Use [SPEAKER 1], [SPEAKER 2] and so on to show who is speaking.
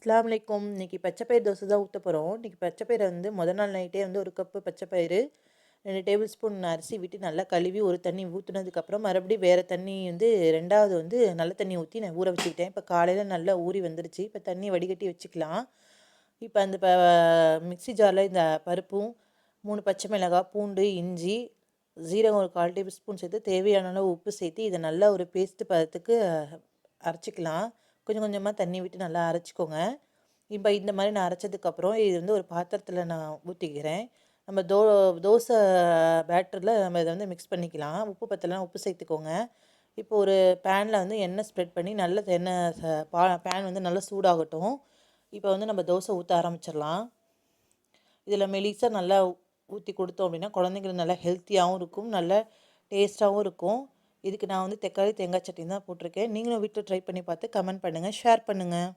[SPEAKER 1] அஸ்ஸலாமு அலைக்கும். இன்னைக்கு பச்சை பயிறு தோசை தான் ஊத்த போகிறோம். இன்னைக்கு பச்சை பயிரை வந்து முதல் நாள் நைட்டே வந்து 1 கப்பு பச்சை பயிறு 2 டேபிள் ஸ்பூன் அரிசி விட்டு நல்லா கழுவி ஒரு தண்ணி ஊற்றுனதுக்கப்புறம் மறுபடியும் வேறு தண்ணி வந்து 2வது வந்து நல்ல தண்ணி ஊற்றி நான் ஊற வச்சுக்கிட்டேன். இப்போ காலையில் நல்லா ஊறி வந்துருச்சு. இப்போ தண்ணி வடிகட்டி வச்சுக்கலாம். இப்போ அந்த மிக்ஸி ஜாரில் இந்த பருப்பும் 3 பச்சை மிளகாய், பூண்டு, இஞ்சி, ஜீரகம் ஒரு 1/4 டேபிள் ஸ்பூன் சேர்த்து தேவையான அளவு உப்பு சேர்த்து இதை நல்லா ஒரு பேஸ்ட் பதத்துக்கு அரைச்சிக்கலாம். கொஞ்சம் கொஞ்சமாக தண்ணி விட்டு நல்லா அரைச்சிக்கோங்க. இப்போ இந்த மாதிரி நான் அரைச்சதுக்கப்புறம் இது வந்து ஒரு பாத்திரத்தில் நான் ஊற்றிக்கிறேன். நம்ம தோசை பேட்டரில் நம்ம இதை வந்து மிக்ஸ் பண்ணிக்கலாம். உப்பு பத்தலைனா உப்பு சேர்த்துக்கோங்க. இப்போ ஒரு பேனில் வந்து எண்ணெய் ஸ்ப்ரெட் பண்ணி நல்ல எண்ணெய் பேன் வந்து நல்லா சூடாகட்டும். இப்போ வந்து நம்ம தோசை ஊற்ற ஆரம்பிச்சிடலாம். இதில் மெலிசாக நல்லா ஊற்றி கொடுத்தோம் அப்படின்னா குழந்தைங்களுக்கு நல்லா ஹெல்த்தியாகவும் இருக்கும், நல்ல டேஸ்ட்டாகவும் இருக்கும். இதுக்கு நான் வந்து தக்காளி தேங்காய் சட்னி தான் போட்டிருக்கேன். நீங்களும் வீட்டில் ட்ரை பண்ணி பார்த்து கமெண்ட் பண்ணுங்கள், ஷேர் பண்ணுங்கள்.